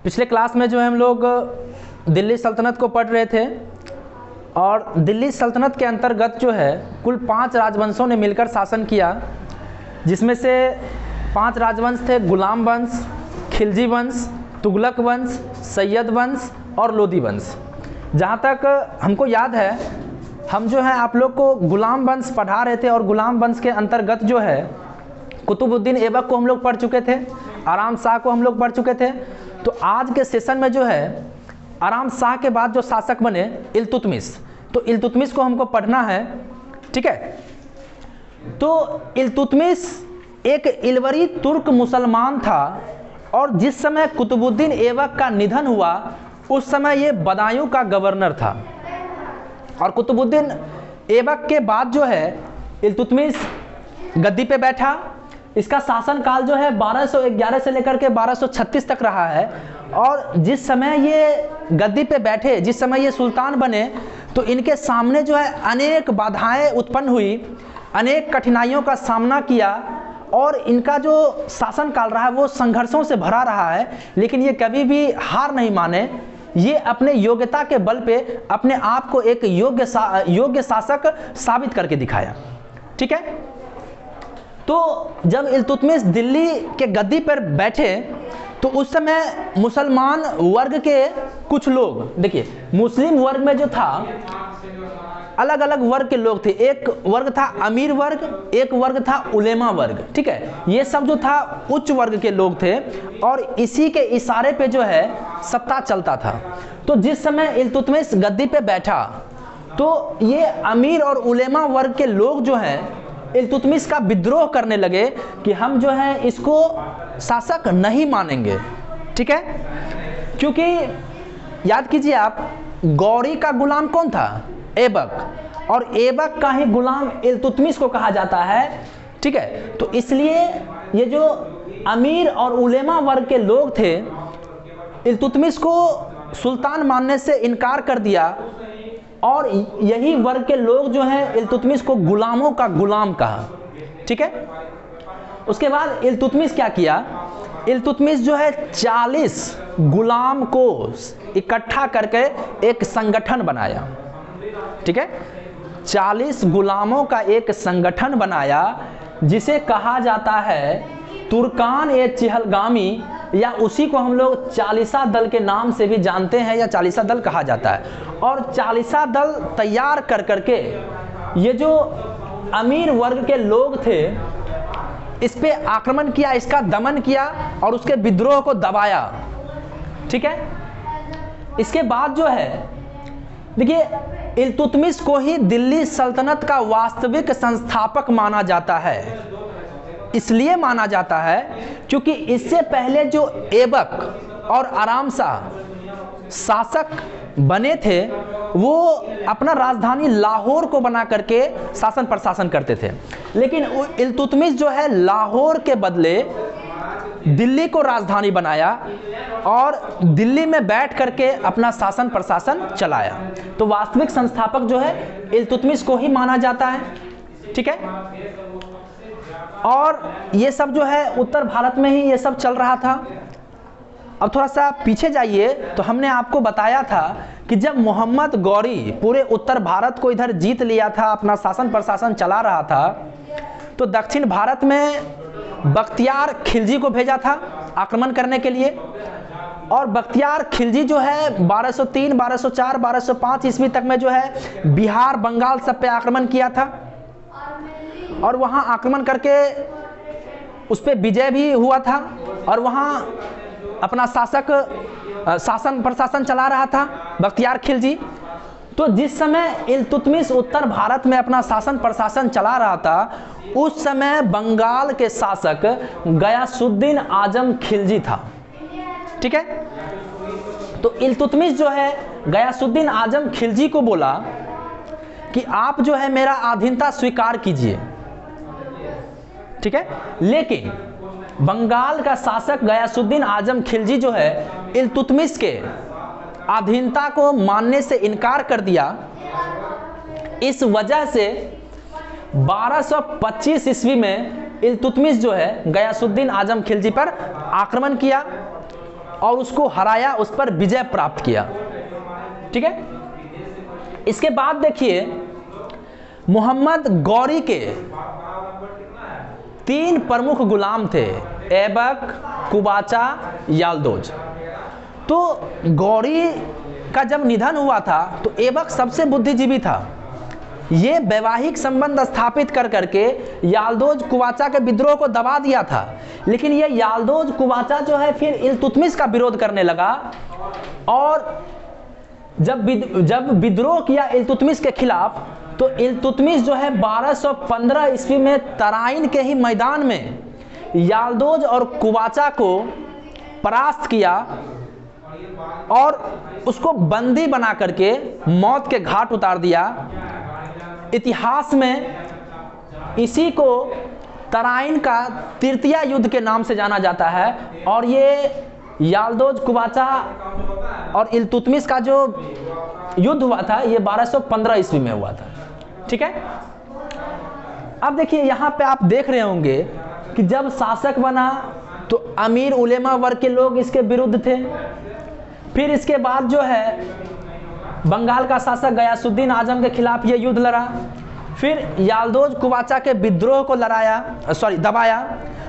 पिछले क्लास में जो है हम लोग दिल्ली सल्तनत को पढ़ रहे थे और दिल्ली सल्तनत के अंतर्गत जो है कुल 5 राजवंशों ने मिलकर शासन किया, जिसमें से 5 राजवंश थे गुलाम वंश, खिलजी वंश, तुगलक वंश, सैयद वंश और लोदी वंश। जहाँ तक हमको याद है हम जो है आप लोग को गुलाम वंश पढ़ा रहे थे और गुलाम वंश के अंतर्गत जो है कुतुबुद्दीन ऐबक को हम लोग पढ़ चुके थे, आराम शाह को हम लोग पढ़ चुके थे। तो आज के सेशन में जो है आराम शाह के बाद जो शासक बने इल्तुतमिश, तो इल्तुतमिश को हमको पढ़ना है, ठीक है। तो इल्तुतमिश एक इलवरी तुर्क मुसलमान था और जिस समय कुतुबुद्दीन ऐबक का निधन हुआ उस समय ये बदायूं का गवर्नर था। और कुतुबुद्दीन ऐबक के बाद जो है इल्तुतमिश गद्दी पे बैठा। इसका शासनकाल जो है 1211 से लेकर के 1236 तक रहा है। और जिस समय ये गद्दी पे बैठे, जिस समय ये सुल्तान बने, तो इनके सामने जो है अनेक बाधाएं उत्पन्न हुई, अनेक कठिनाइयों का सामना किया और इनका जो शासनकाल रहा है वो संघर्षों से भरा रहा है। लेकिन ये कभी भी हार नहीं माने, ये अपने योग्यता के बल पे अपने आप को एक योग्य शासक साबित करके दिखाया, ठीक है। तो जब इल्तुतमिश दिल्ली के गद्दी पर बैठे तो उस समय मुसलमान वर्ग के कुछ लोग, देखिए मुस्लिम वर्ग में जो था अलग अलग वर्ग के लोग थे। एक वर्ग था अमीर वर्ग, एक वर्ग था उलेमा वर्ग, ठीक है। ये सब जो था उच्च वर्ग के लोग थे और इसी के इशारे पे जो है सत्ता चलता था। तो जिस समय इल्तुतमिश गद्दी पे बैठा तो ये अमीर और उलेमा वर्ग के लोग जो हैं इल्तुतमिश का विद्रोह करने लगे कि हम जो है इसको शासक नहीं मानेंगे, ठीक है। क्योंकि याद कीजिए आप, गौरी का गुलाम कौन था? ऐबक। और ऐबक का ही गुलाम इल्तुतमिश को कहा जाता है, ठीक है। तो इसलिए ये जो अमीर और उलेमा वर्ग के लोग थे इल्तुतमिश को सुल्तान मानने से इनकार कर दिया और यही वर्ग के लोग जो हैं इल्तुतमिश को गुलामों का गुलाम कहा, ठीक है। उसके बाद इल्तुतमिश क्या किया? इल्तुतमिश जो है 40 गुलाम को इकट्ठा करके एक संगठन बनाया, ठीक है। 40 गुलामों का एक संगठन बनाया जिसे कहा जाता है तुर्कान ए चिहलगामी, या उसी को हम लोग चालीसा दल के नाम से भी जानते हैं या चालीसा दल कहा जाता है। और चालीसा दल तैयार कर करके ये जो अमीर वर्ग के लोग थे इस पे आक्रमण किया, इसका दमन किया और उसके विद्रोह को दबाया, ठीक है। इसके बाद जो है देखिए इल्तुतमिश को ही दिल्ली सल्तनत का वास्तविक संस्थापक माना जाता है। इसलिए माना जाता है क्योंकि इससे पहले जो ऐबक और आराम शाह शासक बने थे वो अपना राजधानी लाहौर को बना करके शासन प्रशासन करते थे। लेकिन इल्तुतमिश जो है लाहौर के बदले दिल्ली को राजधानी बनाया और दिल्ली में बैठ करके अपना शासन प्रशासन चलाया। तो वास्तविक संस्थापक जो है इल्तुतमिश को ही माना जाता है, ठीक है। और ये सब जो है उत्तर भारत में ही ये सब चल रहा था। अब थोड़ा सा पीछे जाइए तो हमने आपको बताया था कि जब मोहम्मद गौरी पूरे उत्तर भारत को इधर जीत लिया था, अपना शासन प्रशासन चला रहा था, तो दक्षिण भारत में बख्तियार खिलजी को भेजा था आक्रमण करने के लिए। और बख्तियार खिलजी जो है 1203, 1204, 1205 ईस्वी तक में जो है बिहार, बंगाल सब पे आक्रमण किया था और वहाँ आक्रमण करके उस पर विजय भी हुआ था और वहाँ अपना शासन प्रशासन चला रहा था बख्तियार खिलजी। तो जिस समय इल्तुतमिश उत्तर भारत में अपना शासन प्रशासन चला रहा था उस समय बंगाल के शासक गयासुद्दीन आजम खिलजी था, ठीक है। तो इल्तुतमिश जो है गयासुद्दीन आजम खिलजी को बोला कि आप जो है मेरा अधीनता स्वीकार कीजिए, ठीक है। लेकिन बंगाल का शासक गयासुद्दीन आजम खिलजी जो है इल्तुतमिश के अधीनता को मानने से इनकार कर दिया। इस वजह से 1225 ईस्वी में इल्तुतमिश जो है गयासुद्दीन आजम खिलजी पर आक्रमण किया और उसको हराया, उस पर विजय प्राप्त किया। ठीक है, इसके बाद देखिए मोहम्मद गौरी के 3 प्रमुख गुलाम थे, ऐबक, कुबाचा, याल्दोज। तो गौरी का जब निधन हुआ था तो ऐबक सबसे बुद्धिजीवी था। ये वैवाहिक संबंध स्थापित कर करके याल्दोज कुबाचा के विद्रोह को दबा दिया था, लेकिन ये याल्दोज कुबाचा जो है फिर इल्तुतमिश का विरोध करने लगा, और जब विद्रोह किया इल्तुतमिश के खिलाफ, तो इल्तुतमिश जो है 1215 ईस्वी में तराइन के ही मैदान में याल्दोज और कुबाचा को परास्त किया और उसको बंदी बना करके मौत के घाट उतार दिया। इतिहास में इसी को तराइन का तृतीय युद्ध के नाम से जाना जाता है, और ये याल्दोज कुबाचा और इल्तुतमिश का जो युद्ध हुआ था ये 1215 ईस्वी में हुआ था। ठीक है, अब देखिए यहाँ पे आप देख रहे होंगे कि जब शासक बना तो अमीर उलेमा वर्ग के लोग इसके विरुद्ध थे। फिर इसके बाद जो है बंगाल का शासक गयासुद्दीन आजम के खिलाफ ये युद्ध लड़ा, फिर याल्दोज कुबाचा के विद्रोह को दबाया।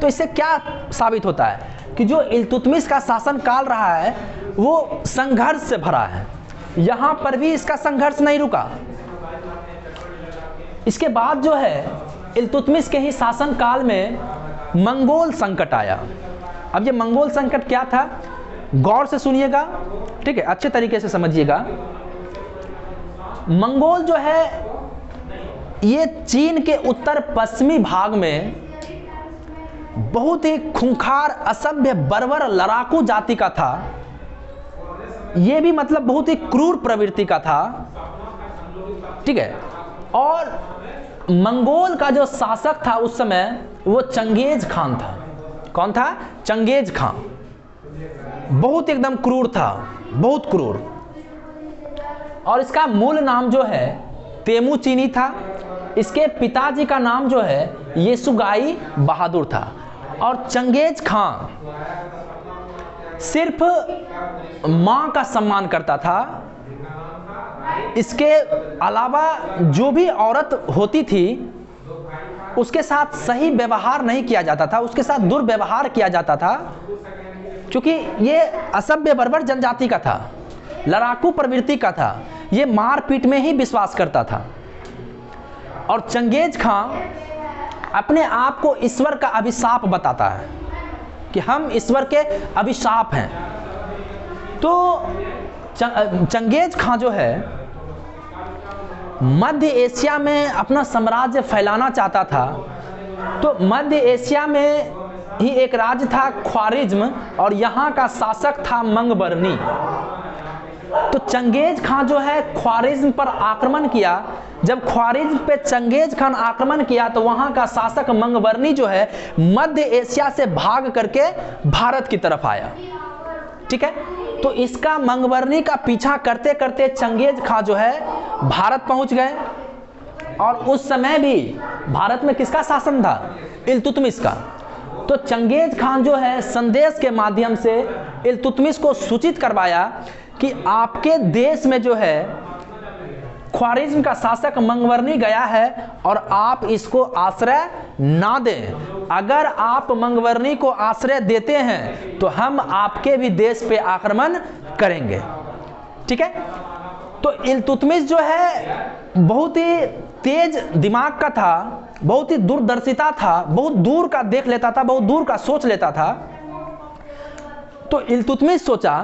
तो इससे क्या साबित होता है कि जो इल्तुतमिश का शासन काल रहा है वो संघर्ष से भरा है। यहाँ पर भी इसका संघर्ष नहीं रुका। इसके बाद जो है इल्तुतमिश के ही शासन काल में मंगोल संकट आया। अब ये मंगोल संकट क्या था, गौर से सुनिएगा, ठीक है, अच्छे तरीके से समझिएगा। मंगोल जो है ये चीन के उत्तर पश्चिमी भाग में बहुत ही खूंखार, असभ्य, बर्बर, लड़ाकू जाति का था। ये भी मतलब बहुत ही क्रूर प्रवृत्ति का था। ठीक है, और मंगोल का जो शासक था उस समय वो चंगेज खान था। कौन था? Genghis Khan. बहुत एकदम क्रूर था, बहुत क्रूर। और इसका मूल नाम जो है तेमुचीनी था। इसके पिताजी का नाम जो है येसुगाई बहादुर था। और चंगेज खान सिर्फ मां का सम्मान करता था। इसके अलावा जो भी औरत होती थी उसके साथ सही व्यवहार नहीं किया जाता था, उसके साथ दुर्व्यवहार किया जाता था, क्योंकि ये असभ्य बर्बर जनजाति का था, लड़ाकू प्रवृत्ति का था, ये मारपीट में ही विश्वास करता था। और चंगेज खान अपने आप को ईश्वर का अभिशाप बताता है कि हम ईश्वर के अभिशाप हैं। तो चंगेज खान जो है मध्य एशिया में अपना साम्राज्य फैलाना चाहता था। तो मध्य एशिया में ही एक राज्य था ख्वारिज्म, और यहाँ का शासक था मंगबरनी। तो चंगेज खान जो है ख्वारिज्म पर आक्रमण किया। जब ख्वारिज्म पे चंगेज खान आक्रमण किया तो वहाँ का शासक मंगबरनी जो है मध्य एशिया से भाग करके भारत की तरफ आया। ठीक है, तो इसका मंगबरनी का पीछा करते करते चंगेज खान जो है भारत पहुंच गए। और उस समय भी भारत में किसका शासन था? इल्तुतमिश का। तो चंगेज खान जो है संदेश के माध्यम से इल्तुतमिश को सूचित करवाया कि आपके देश में जो है ख्वारिज्म का शासक मंगबरनी गया है और आप इसको आश्रय ना दें। अगर आप मंगबरनी को आश्रय देते हैं तो हम आपके भी देश पे आक्रमण करेंगे। ठीक है, तो इल्तुतमिश जो है बहुत ही तेज दिमाग का था, बहुत ही दूरदर्शिता था, बहुत दूर का देख लेता था, बहुत दूर का सोच लेता था। तो इल्तुतमिश सोचा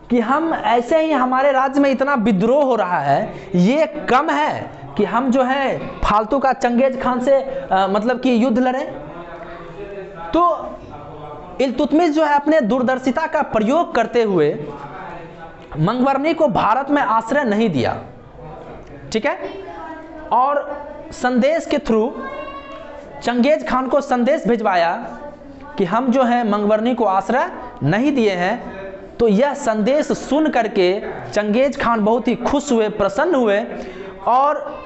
कि हम ऐसे ही, हमारे राज्य में इतना विद्रोह हो रहा है, ये कम है कि हम जो है फालतू का चंगेज खान से मतलब कि युद्ध लड़ें। तो इल्तुतमिश जो है अपने दूरदर्शिता का प्रयोग करते हुए मंगबरनी को भारत में आश्रय नहीं दिया। ठीक है, और संदेश के थ्रू चंगेज खान को संदेश भिजवाया कि हम जो है मंगबरनी को आश्रय नहीं दिए हैं। तो यह संदेश सुन करके चंगेज खान बहुत ही खुश हुए, प्रसन्न हुए, और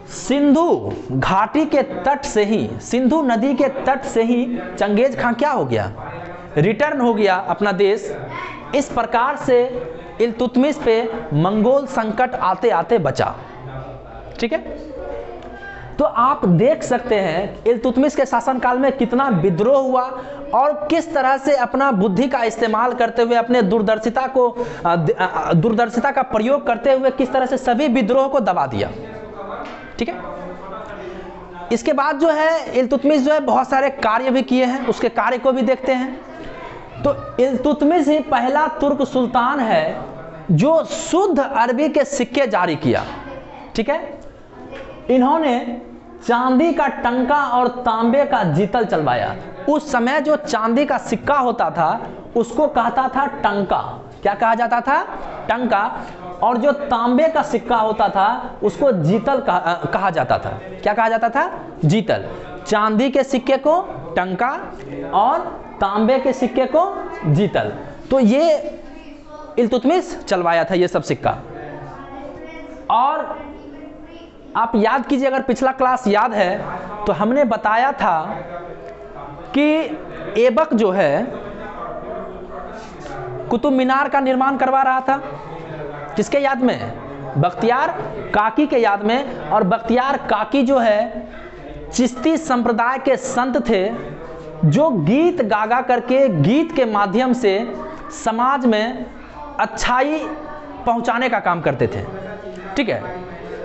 सिंधु घाटी के तट से ही, सिंधु नदी के तट से ही चंगेज खान क्या हो गया? रिटर्न हो गया अपना देश। इस प्रकार से इल्तुतमिश पे मंगोल संकट आते आते बचा। ठीक है, तो आप देख सकते हैं इल्तुतमिश के शासनकाल में कितना विद्रोह हुआ और किस तरह से अपना बुद्धि का इस्तेमाल करते हुए, अपने दूरदर्शिता का प्रयोग करते हुए किस तरह से सभी विद्रोह को दबा दिया। ठीक है, इसके बाद जो है इल्तुतमिश जो है बहुत सारे कार्य भी किए हैं, उसके कार्य को भी देखते हैं। तो इल्तुतमिश ही पहला तुर्क सुल्तान है जो शुद्ध अरबी के सिक्के जारी किया। ठीक है, इन्होंने चांदी का टंका और तांबे का जीतल चलवाया। उस समय जो चांदी का सिक्का होता था उसको कहता था टंका। क्या कहा जाता था? टंका। और जो तांबे का सिक्का होता था उसको जीतल कहा जाता था। क्या कहा जाता था? जीतल। चांदी के सिक्के को टंका और तांबे के सिक्के को जीतल। तो ये इल्तुतमिश चलवाया था ये सब सिक्का। और आप याद कीजिए, अगर पिछला क्लास याद है तो हमने बताया था कि ऐबक जो है कुतुब मीनार का निर्माण करवा रहा था। किसके याद में? बख्तियार काकी के याद में। और बख्तियार काकी जो है चिश्ती संप्रदाय के संत थे जो गीत गागा करके, गीत के माध्यम से समाज में अच्छाई पहुंचाने का काम करते थे। ठीक है,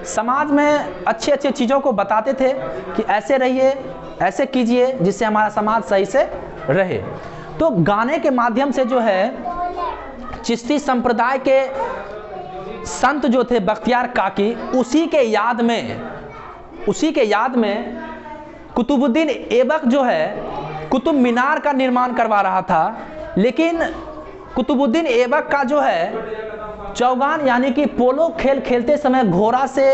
समाज में अच्छे अच्छे चीज़ों को बताते थे कि ऐसे रहिए, ऐसे कीजिए जिससे हमारा समाज सही से रहे। तो गाने के माध्यम से जो है चिश्ती संप्रदाय के संत जो थे बख्तियार काकी, उसी के याद में कुतुबुद्दीन ऐबक जो है कुतुब मीनार का निर्माण करवा रहा था। लेकिन कुतुबुद्दीन ऐबक का जो है चौगान यानी कि पोलो खेल खेलते समय घोड़ा से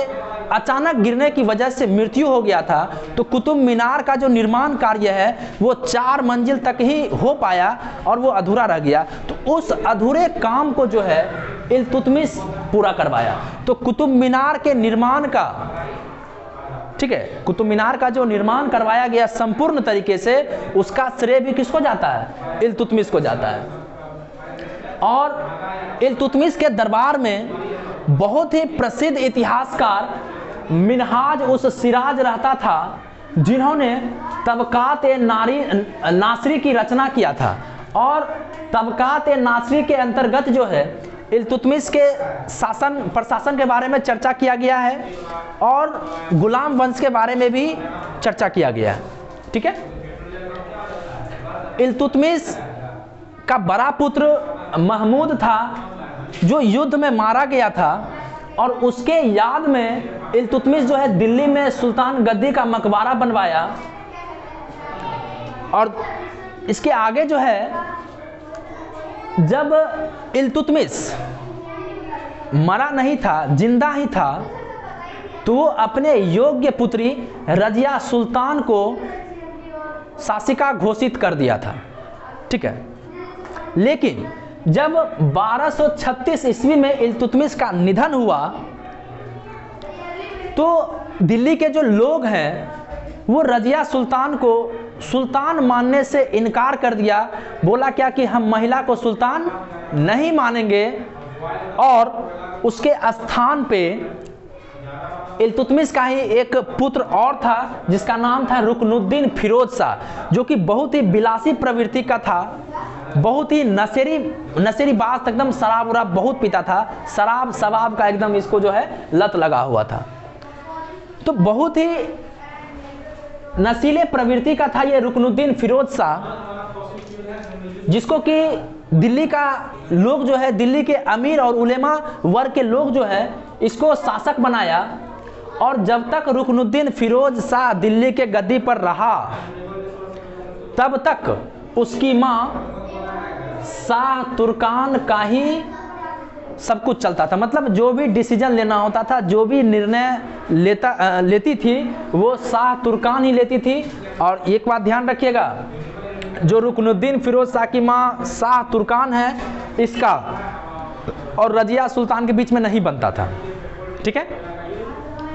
अचानक गिरने की वजह से मृत्यु हो गया था। तो कुतुब मीनार का जो निर्माण कार्य है वो 4 मंजिल तक ही हो पाया और वो अधूरा रह गया। तो उस अधूरे काम को जो है इल्तुतमिश पूरा करवाया। तो कुतुब मीनार के निर्माण का, ठीक है, कुतुब मीनार का जो निर्माण करवाया गया संपूर्ण तरीके से, उसका श्रेय भी किसको जाता है? इल्तुतमिश को जाता है। और इल्तुतमिश के दरबार में बहुत ही प्रसिद्ध इतिहासकार मिनहाज उस सिराज रहता था जिन्होंने तबकात नासरी की रचना किया था। और तबकात नासरी के अंतर्गत जो है इल्तुतमिश के प्रशासन के बारे में चर्चा किया गया है और गुलाम वंश के बारे में भी चर्चा किया गया है। ठीक है, इल्तुतमिश का बड़ा पुत्र महमूद था जो युद्ध में मारा गया था। और उसके याद में इल्तुतमिश जो है दिल्ली में सुल्तान गद्दी का मकबरा बनवाया। और इसके आगे जो है जब इल्तुतमिश मरा नहीं था, जिंदा ही था, तो वो अपने योग्य पुत्री रजिया सुल्तान को शासिका घोषित कर दिया था। ठीक है, लेकिन जब 1236 ईस्वी में इल्तुतमिश का निधन हुआ तो दिल्ली के जो लोग हैं वो रजिया सुल्तान को सुल्तान मानने से इनकार कर दिया। बोला क्या कि हम महिला को सुल्तान नहीं मानेंगे। और उसके स्थान पे इल्तुतमिश का ही एक पुत्र और था जिसका नाम था रुकनुद्दीन फिरोज शाह, जो कि बहुत ही विलासी प्रवृत्ति का था, बहुत ही नशेरी बात, एकदम शराब वराब बहुत पीता था, शराब शबाब का एकदम इसको जो है लत लगा हुआ था। तो बहुत ही नशीले प्रवृत्ति का था ये रुकनुद्दीन फिरोज शाह, जिसको कि दिल्ली का लोग जो है, दिल्ली के अमीर और उलेमा वर्ग के लोग जो है इसको शासक बनाया। और जब तक रुकनुद्दीन फिरोज शाह दिल्ली के गद्दी पर रहा तब तक उसकी माँ शाह तुर्कान का ही सब कुछ चलता था। मतलब जो भी डिसीजन लेना होता था, जो भी निर्णय लेती थी वो शाह तुर्कान ही लेती थी। और एक बात ध्यान रखिएगा, जो रुकनुद्दीन फिरोज शाह की माँ शाह तुर्कान है, इसका और रजिया सुल्तान के बीच में नहीं बनता था। ठीक है,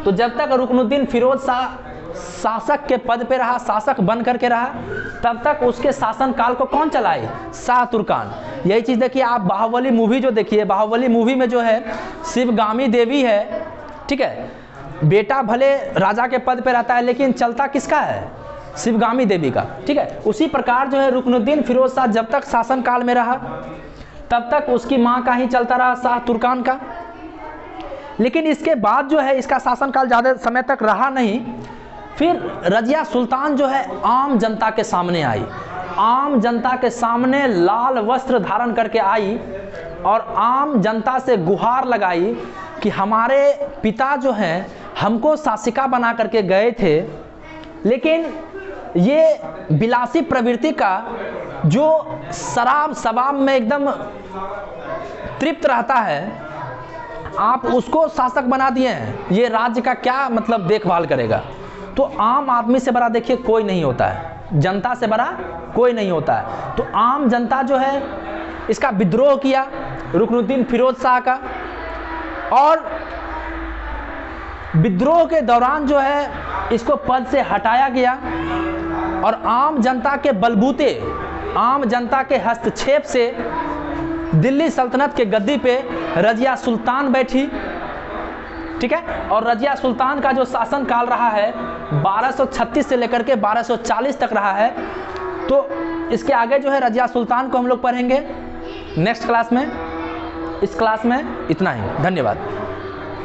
तो जब तक रुकनुद्दीन फिरोज शाह शासक के पद पे रहा, शासक बन करके रहा, तब तक उसके शासन काल को कौन चलाए? शाह तुर्कान। यही चीज़ देखिए आप बाहुबली मूवी जो देखिए, बाहुबली मूवी में जो है शिवगामी देवी है, ठीक है, बेटा भले राजा के पद पे रहता है लेकिन चलता किसका है? शिवगामी देवी का, ठीक है। उसी प्रकार जो है रुकनुद्दीन फिरोज शाह जब तक शासन काल में रहा तब तक उसकी माँ का ही चलता रहा, शाह तुर्कान का। लेकिन इसके बाद जो है इसका शासनकाल ज़्यादा समय तक रहा नहीं। फिर रजिया सुल्तान जो है आम जनता के सामने आई, आम जनता के सामने लाल वस्त्र धारण करके आई और आम जनता से गुहार लगाई कि हमारे पिता जो हैं हमको शासिका बना करके गए थे, लेकिन ये विलासी प्रवृत्ति का जो शराब शबाब में एकदम तृप्त रहता है, आप उसको शासक बना दिए हैं, ये राज्य का क्या मतलब देखभाल करेगा? तो आम आदमी से बड़ा देखिए कोई नहीं होता है, जनता से बड़ा कोई नहीं होता है। तो आम जनता जो है इसका विद्रोह किया रुकनुद्दीन फिरोज शाह का, और विद्रोह के दौरान जो है इसको पद से हटाया गया और आम जनता के बलबूते, आम जनता के हस्तक्षेप से दिल्ली सल्तनत के गद्दी पे रजिया सुल्तान बैठी, ठीक है। और रजिया सुल्तान का जो शासन काल रहा है 1236 से लेकर के 1240 तक रहा है। तो इसके आगे जो है रजिया सुल्तान को हम लोग पढ़ेंगे नेक्स्ट क्लास में। इस क्लास में इतना ही, धन्यवाद।